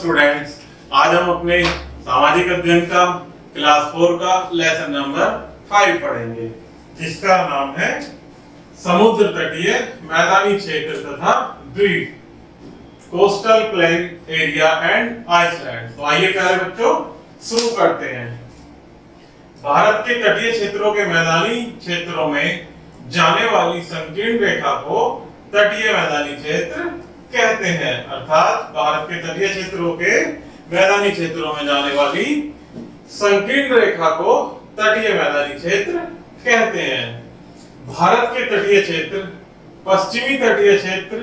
Students, आज हम अपने सामाजिक अध्ययन का क्लास 4 का लेसन नंबर 5 पढ़ेंगे, जिसका नाम है समुद्र तटीय मैदानी क्षेत्र तथा द्वीप, coastal plain area and island. तो आइए प्यारे बच्चों शुरू करते हैं। भारत के तटीय क्षेत्रों के मैदानी क्षेत्रों में जाने वाली संकीर्ण रेखा को तटीय मैदानी क्षेत्र कहते हैं। अर्थात भारत के तटीय क्षेत्रों के मैदानी क्षेत्रों में जाने वाली संकीर्ण रेखा को तटीय मैदानी क्षेत्र कहते हैं। भारत के तटीय क्षेत्र पश्चिमी तटीय क्षेत्र,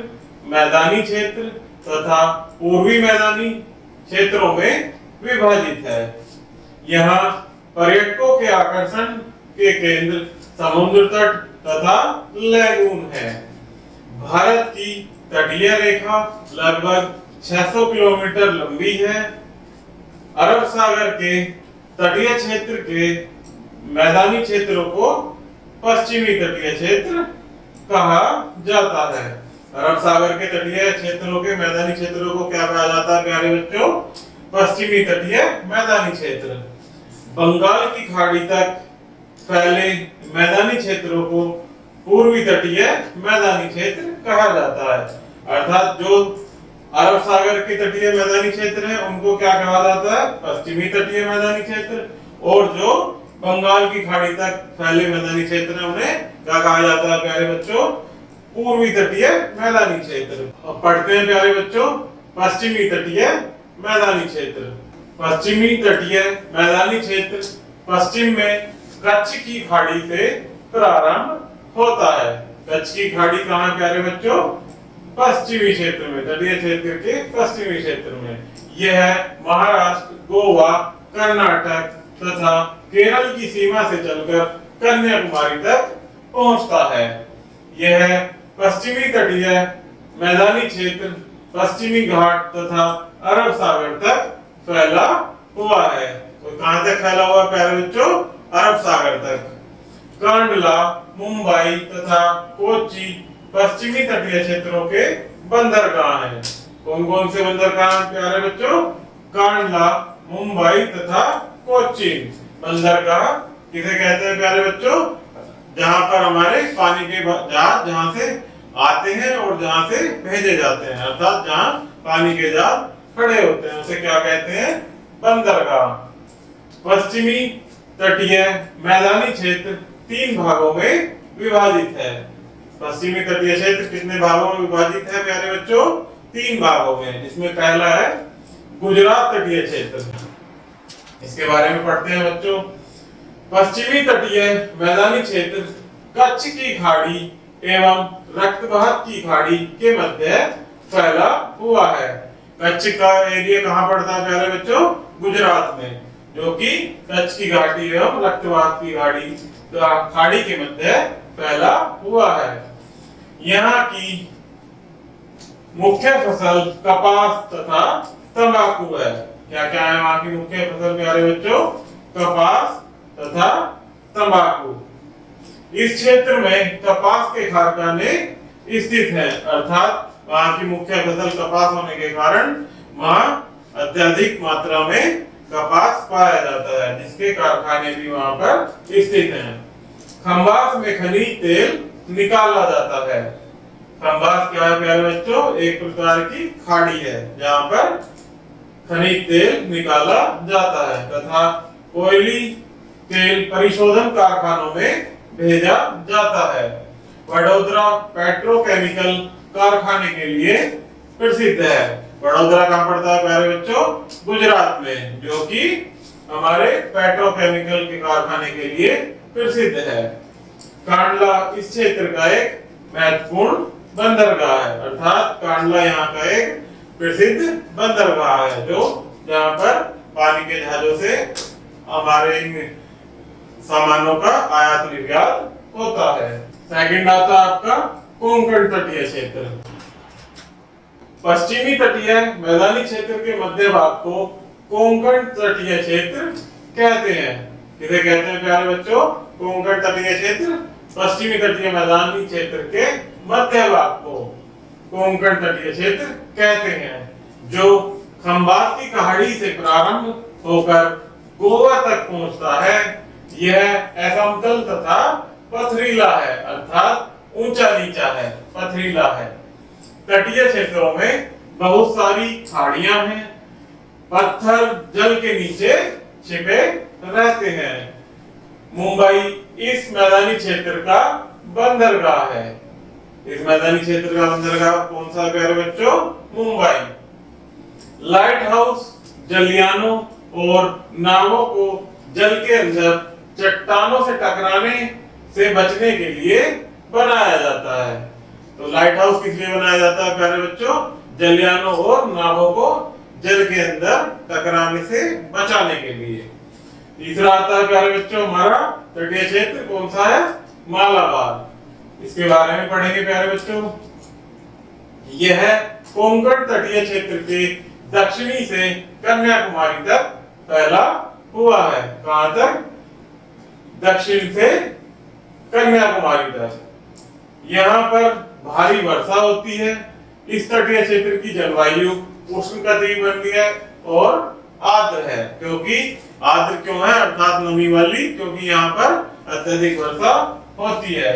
मैदानी क्षेत्र तथा पूर्वी मैदानी क्षेत्रों में विभाजित है। यहाँ पर्यटकों के आकर्षण के केंद्र समुद्र तट तथा लैगून है। भारत की तटीय रेखा लगभग 600 किलोमीटर लंबी है। अरब सागर के तटीय क्षेत्र के मैदानी क्षेत्रों को पश्चिमी तटीय क्षेत्र कहा जाता है। अरब सागर के तटीय क्षेत्रों के मैदानी क्षेत्रों को क्या कहा जाता है प्यारे बच्चों? पश्चिमी तटीय मैदानी क्षेत्र। बंगाल की खाड़ी तक फैले मैदानी क्षेत्रों को पूर्वी तटीय मैदानी क्षेत्र कहा जाता है। अर्थात जो अरब सागर के तटीय मैदानी क्षेत्र है उनको क्या कहा जाता है? पश्चिमी तटीय मैदानी क्षेत्र। और जो बंगाल की खाड़ी तक फैले मैदानी क्षेत्र है उन्हें क्या कहा जाता है प्यारे बच्चों? पूर्वी तटीय मैदानी क्षेत्र। अब पढ़ते हैं प्यारे बच्चों पश्चिमी तटीय मैदानी क्षेत्र। पश्चिमी तटीय मैदानी क्षेत्र पश्चिम में कच्छ की खाड़ी से प्रारंभ होता है। कच्छ की खाड़ी कहाँ है प्यारे बच्चों? पश्चिमी क्षेत्र में, तटीय क्षेत्र के पश्चिमी क्षेत्र में। यह महाराष्ट्र, गोवा, कर्नाटक तथा केरल की सीमा से चलकर कन्याकुमारी तक पहुंचता है। यह पश्चिमी तटीय मैदानी क्षेत्र पश्चिमी घाट तथा अरब सागर तक फैला हुआ है। तो कहां तक फैला हुआ प्यारे बच्चों? अरब सागर तक। कांडला, मुंबई तथा कोच्चि पश्चिमी तटीय क्षेत्रों के बंदरगाह हैं। कौन कौन से बंदरगाह प्यारे बच्चों? कांडला, मुंबई तथा कोच्चि। बंदरगाह किसे कहते हैं प्यारे बच्चों? जहां पर हमारे पानी के जहाज जहां से आते हैं और जहां से भेजे जाते हैं, अर्थात जहां पानी के जहाज खड़े होते हैं उसे क्या कहते हैं? बंदरगाह। पश्चिमी तटीय मैदानी क्षेत्र 3 भागों में विभाजित है। पश्चिमी तटीय क्षेत्र कितने भागों में विभाजित है प्यारे बच्चों? 3 भागों में। इसमें पहला है गुजरात तटीय क्षेत्र। इसके बारे में पढ़ते हैं बच्चों। पश्चिमी तटीय मैदानी क्षेत्र कच्छ की खाड़ी एवं रक्तवाहक की खाड़ी के मध्य फैला हुआ है। कच्छ का एरिया कहाँ पड़ता है प्यारे बच्चों? गुजरात में, जो कि कच्छ की घाटी एवं रक्तवाहक की खाड़ी के मध्य फैला हुआ है। यहाँ की मुख्य फसल कपास तथा तंबाकू है। क्या क्या है वहाँ की मुख्य फसल प्यारे बच्चों? कपास तथा तंबाकू। इस क्षेत्र में कपास के कारखाने स्थित हैं, अर्थात वहाँ की मुख्य फसल कपास होने के कारण वहाँ अत्यधिक मात्रा में कपास पाया जाता है, जिसके कारखाने भी वहाँ पर स्थित हैं। खंबास में खनिज तेल निकाला जाता है। खंबास क्या है प्यारे बच्चों? एक प्रकार की खाड़ी है जहाँ पर खनिज तेल निकाला जाता है तथा कोयली तेल परिशोधन कारखानों में भेजा जाता है। वडोदरा पेट्रोकेमिकल कारखाने के लिए प्रसिद्ध है। वडोदरा कहाँ पड़ता है प्यारे बच्चों? गुजरात में, जो कि हमारे पेट्रोकेमिकल के कारखाने के लिए प्रसिद्ध है। कांडला इस क्षेत्र का एक महत्वपूर्ण बंदरगाह है, अर्थात कांडला यहाँ का एक प्रसिद्ध बंदरगाह है, जो जहाँ पर पानी के जहाजों से हमारे सामानों का आयात निर्यात होता है। सेकंड आता है आपका कोंकण तटीय क्षेत्र। पश्चिमी तटीय मैदानी क्षेत्र के मध्य भाग को कोंकण तटीय क्षेत्र कहते हैं। किसे कहते हैं प्यारे बच्चों? कोंकण तटीय क्षेत्र पश्चिमी तटीय मैदानी क्षेत्र के मध्य भाग को कोंकण तटीय क्षेत्र कहते हैं, जो खंबात की पहाड़ी से प्रारंभ होकर गोवा तक पहुंचता है। यह असमतल तथा पथरीला है, अर्थात ऊंचा नीचा है, पथरीला है। तटीय क्षेत्रों में बहुत सारी खाड़ियां हैं। पत्थर जल के नीचे छिपे रहते हैं। मुंबई इस मैदानी क्षेत्र का बंदरगाह है। इस मैदानी क्षेत्र का बंदरगाह कौन सा प्यारे बच्चों? मुंबई। लाइट हाउस जलियानों और नावों को जल के अंदर चट्टानों से टकराने से बचने के लिए बनाया जाता है। तो लाइट हाउस किस लिए बनाया जाता है प्यारे बच्चों? जलियानों और नावों को जल के अंदर टकराने से बचाने के लिए। तीसरा आता है प्यारे बच्चों हमारा तटीय क्षेत्र कौन सा है? मालाबार। इसके बारे में पढ़ेंगे प्यारे बच्चों। यह कोंकण तटीय क्षेत्र के दक्षिणी से कन्याकुमारी तक फैला हुआ है। कहां तक? दक्षिण से कन्याकुमारी तक। यहाँ पर भारी वर्षा होती है। इस तटीय क्षेत्र की जलवायु उष्णकटिबंधीय और आर्द्र है। क्योंकि आर्द्र क्यों है? अर्थात नमी वाली, क्योंकि यहाँ पर अत्यधिक वर्षा होती है।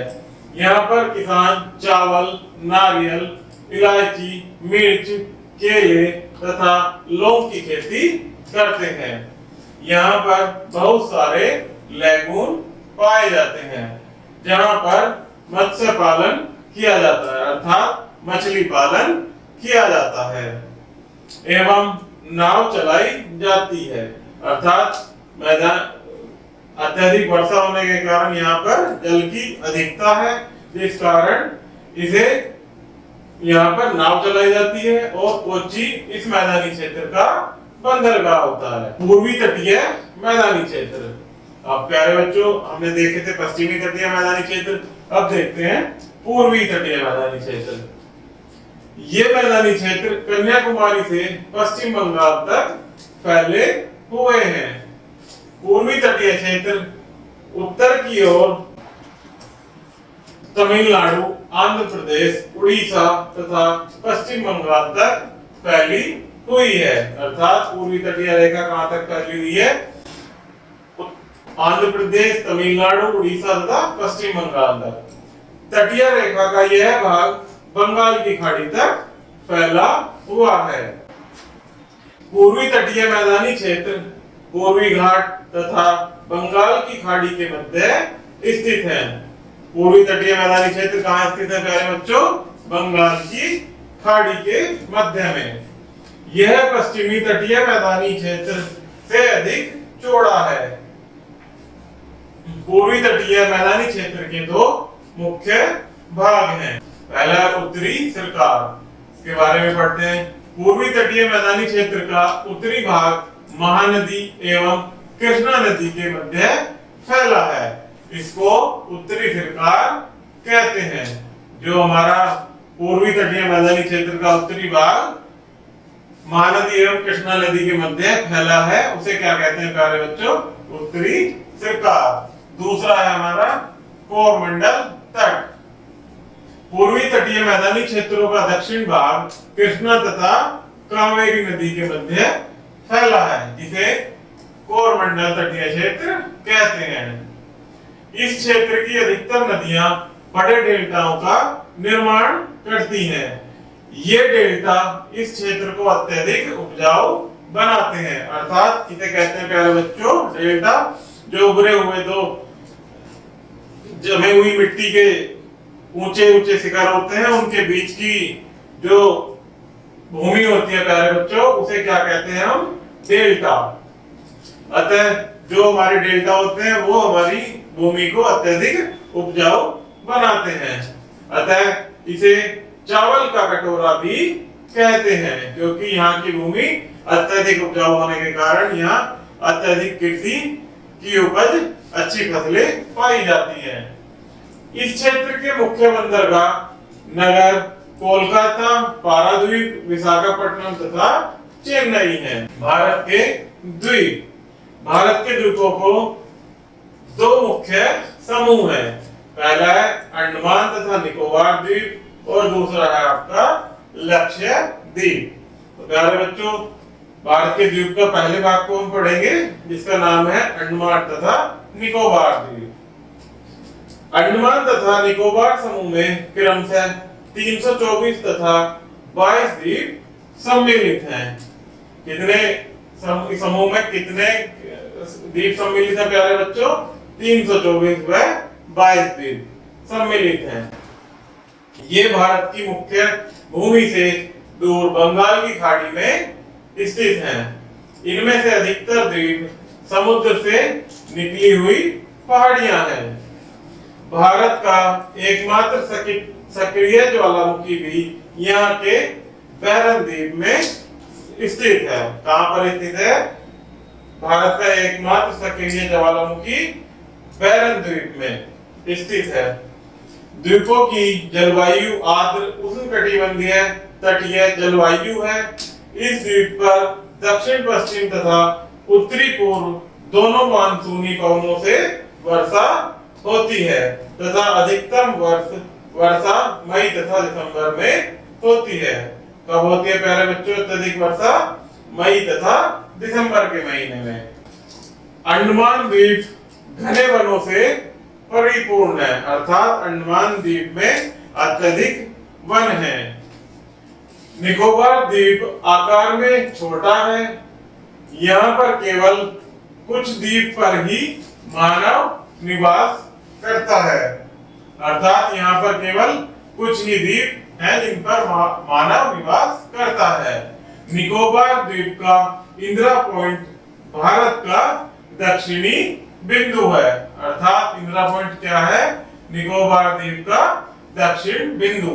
यहाँ पर किसान चावल, नारियल, इलायची, मिर्च, केले तथा लौंग की खेती करते हैं। यहाँ पर बहुत सारे लैगून पाए जाते हैं जहाँ पर मत्स्य पालन किया जाता है, अर्थात मछली पालन किया जाता है एवं नाव चलाई जाती है। अर्थात मैदान अत्यधिक वर्षा होने के कारण यहाँ पर जल की अधिकता है, जिस कारण इसे यहाँ पर नाव चलाई जाती है। और कोच्चि इस मैदानी क्षेत्र का बंदरगाह होता है। पूर्वी तटीय मैदानी क्षेत्र। अब प्यारे बच्चों हमने देखे थे पश्चिमी तटीय मैदानी क्षेत्र, अब देखते हैं पूर्वी तटीय मैदानी क्षेत्र। ये मैदानी क्षेत्र कन्याकुमारी से पश्चिम बंगाल तक फैले हुए हैं। पूर्वी तटीय क्षेत्र उत्तर की ओर तमिलनाडु, आंध्र प्रदेश, उड़ीसा तथा पश्चिम बंगाल तक फैली हुई है। अर्थात पूर्वी तटीय रेखा कहां तक फैली हुई है? आंध्र प्रदेश, तमिलनाडु, उड़ीसा तथा पश्चिम बंगाल तक। तटीय रेखा का यह भाग बंगाल की खाड़ी तक फैला हुआ है। पूर्वी तटीय मैदानी क्षेत्र पूर्वी घाट तथा बंगाल की खाड़ी के मध्य स्थित है। पूर्वी तटीय मैदानी क्षेत्र कहाँ स्थित है प्यारे बच्चों? बंगाल की खाड़ी के मध्य में। यह पश्चिमी तटीय मैदानी क्षेत्र से अधिक चौड़ा है। पूर्वी तटीय मैदानी क्षेत्र के दो मुख्य भाग हैं। पहला उत्तरी सरकार, इसके बारे में पढ़ते हैं। पूर्वी तटीय मैदानी क्षेत्र का उत्तरी भाग महानदी एवं कृष्णा नदी के मध्य फैला है। इसको उत्तरी सरकार कहते हैं। जो हमारा पूर्वी तटीय मैदानी क्षेत्र का उत्तरी भाग महानदी एवं कृष्णा नदी के मध्य फैला है, उसे क्या कहते हैं प्यारे बच्चों? उत्तरी सरकार। दूसरा है हमारा कोरमंडल तट। पूर्वी तटीय मैदानी क्षेत्रों का दक्षिण भाग कृष्णा तथा कावेरी नदी के मध्य फैला है, जिसे कोरमंडल तटीय क्षेत्र कहते हैं। इस क्षेत्र की अधिकतर नदियां बड़े डेल्टाओं का निर्माण करती हैं। ये डेल्टा इस क्षेत्र को अत्यधिक उपजाऊ बनाते हैं। अर्थात इसे कहते हैं प्यारे बच्चों डेल्टा। जो उभरे हुए दो जमे हुई मिट्टी के ऊंचे ऊंचे शिखर होते हैं, उनके बीच की जो भूमि होती है प्यारे बच्चों, उसे क्या कहते हैं हम? डेल्टा। अतः जो हमारे डेल्टा होते हैं वो हमारी भूमि को अत्यधिक उपजाऊ बनाते हैं। अतः इसे चावल का कटोरा भी कहते हैं, क्योंकि यहाँ की भूमि अत्यधिक उपजाऊ होने के कारण यहाँ अत्यधिक कृषि की उपज, अच्छी फसलें पाई जाती हैं। इस क्षेत्र के मुख्य बंदरगाह नगर कोलकाता, पारादीप, विशाखापट्टनम तथा चेन्नई हैं। भारत के द्वीपों को दो मुख्य समूह हैं। पहला है अंडमान तथा निकोबार द्वीप और दूसरा है आपका लक्षद्वीप। तो प्यारे बच्चों भारत के द्वीप का पहले भाग को हम पढ़ेंगे, जिसका नाम है अंडमान तथा निकोबार द्वीप। अंडमान तथा निकोबार समूह में क्रमशः 324 तथा 22 द्वीप सम्मिलित हैं। कितने समूह में कितने द्वीप सम्मिलित हैं प्यारे बच्चों? 324 व 22 द्वीप सम्मिलित हैं। ये भारत की मुख्य भूमि से दूर बंगाल की खाड़ी में स्थित हैं। इनमें से अधिकतर द्वीप समुद्र से निकली हुई पहाड़ियां हैं। भारत का एकमात्र सक्रिय ज्वालामुखी भी यहाँ के बैरन द्वीप में स्थित है। कहाँ पर स्थित है? भारत का एकमात्र सक्रिय ज्वालामुखी बैरन द्वीप में स्थित है। द्वीपों की जलवायु आर्द्र उष्णकटिबंधीय तटीय जलवायु है। इस द्वीप पर दक्षिण पश्चिम तथा उत्तरी पूर्व दोनों मानसूनी पवनों से वर्षा होती है तथा अधिकतम वर्षा मई तथा दिसंबर में होती है। कब होती है प्यारे बच्चों अत्यधिक वर्षा? मई तथा दिसंबर के महीने में। अंडमान द्वीप घने वनों से परिपूर्ण है, अर्थात अंडमान द्वीप में अत्यधिक वन है। निकोबार द्वीप आकार में छोटा है। यहाँ पर केवल कुछ द्वीप पर ही मानव निवास करता है, अर्थात यहाँ पर केवल कुछ ही द्वीप हैं जिन पर मानव निवास करता है। निकोबार द्वीप का इंदिरा पॉइंट भारत का दक्षिणी बिंदु है, अर्थात इंदिरा पॉइंट क्या है? निकोबार द्वीप का दक्षिण बिंदु।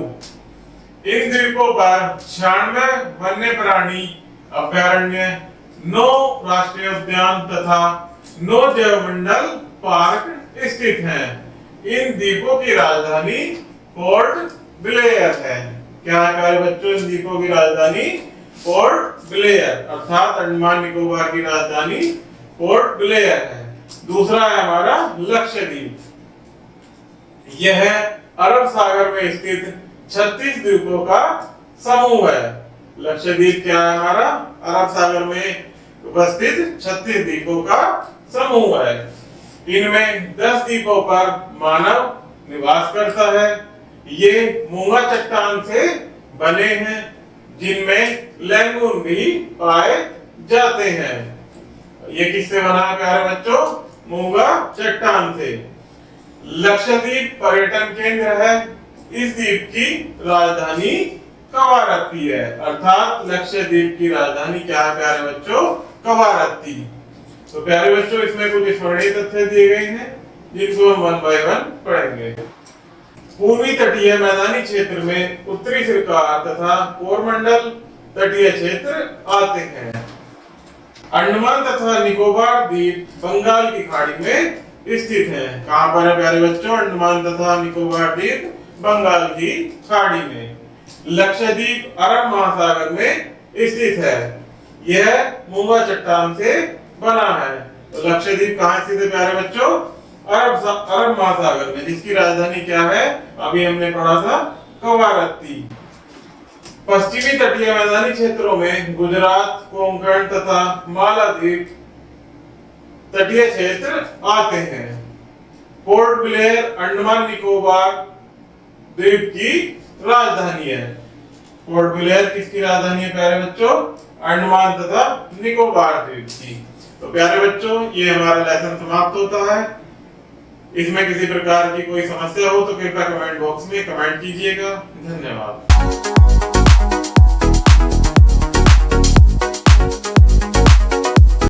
इन द्वीपों पर 96 वन्य प्राणी अभयारण्य, 9 राष्ट्रीय उद्यान तथा 9 जैवमंडल पार्क स्थित हैं। इन द्वीपों की राजधानी पोर्ट ब्लेयर है। क्या है प्यारे बच्चों? इन द्वीपों की राजधानी पोर्ट ब्लेयर, अर्थात अंडमान निकोबार की राजधानी पोर्ट ब्लेयर है। दूसरा है हमारा लक्षद्वीप। यह अरब सागर में स्थित 36 द्वीपों का समूह है। लक्षद्वीप क्या है हमारा? अरब सागर में उपस्थित 36 द्वीपों का समूह है। इनमें 10 द्वीपों पर मानव निवास करता है। ये मूंगा चट्टान से बने हैं, जिनमें लैंगून भी पाए जाते हैं। ये किससे बना है प्यारे बच्चों? मूंगा चट्टान से। लक्षद्वीप पर्यटन केंद्र है। इस द्वीप की राजधानी कवारत्ती है, अर्थात लक्षद्वीप की राजधानी क्या है प्यारे बच्चों? कवारत्ती। तो प्यारे बच्चों इसमें कुछ स्मरणीय तथ्य दिए गए हैं जिनको हम 1 बाय 1 पढ़ेंगे। पूर्वी तटीय मैदानी क्षेत्र में उत्तरी सरकार तथा कोरमंडल तटीय क्षेत्र आते हैं। अंडमान तथा निकोबार द्वीप बंगाल की खाड़ी में स्थित हैं। कहाँ पर है प्यारे बच्चों? अंडमान तथा निकोबार द्वीप बंगाल की खाड़ी में। लक्षद्वीप अरब महासागर में स्थित है। यह मूंगा चट्टान से बना है। तो लक्षद्वीप कहाँ स्थित है प्यारे बच्चों? अरब महासागर में, जिसकी राजधानी क्या है? अभी हमने पढ़ा था कवारत्ती। पश्चिमी तटीय मैदानी क्षेत्रों में गुजरात, कोंकण तथा मालदीव तटीय क्षेत्र आते हैं। पोर्ट ब्लेयर अंडमान निकोबार द्वीप की राजधानी है। पोर्ट ब्लेयर किसकी राजधानी है प्यारे बच्चों? अंडमान तथा निकोबार द्वीप की। तो प्यारे बच्चों ये हमारा लेसन समाप्त होता है। इसमें किसी प्रकार की कोई समस्या हो तो कृपया कमेंट बॉक्स में कमेंट कीजिएगा। धन्यवाद।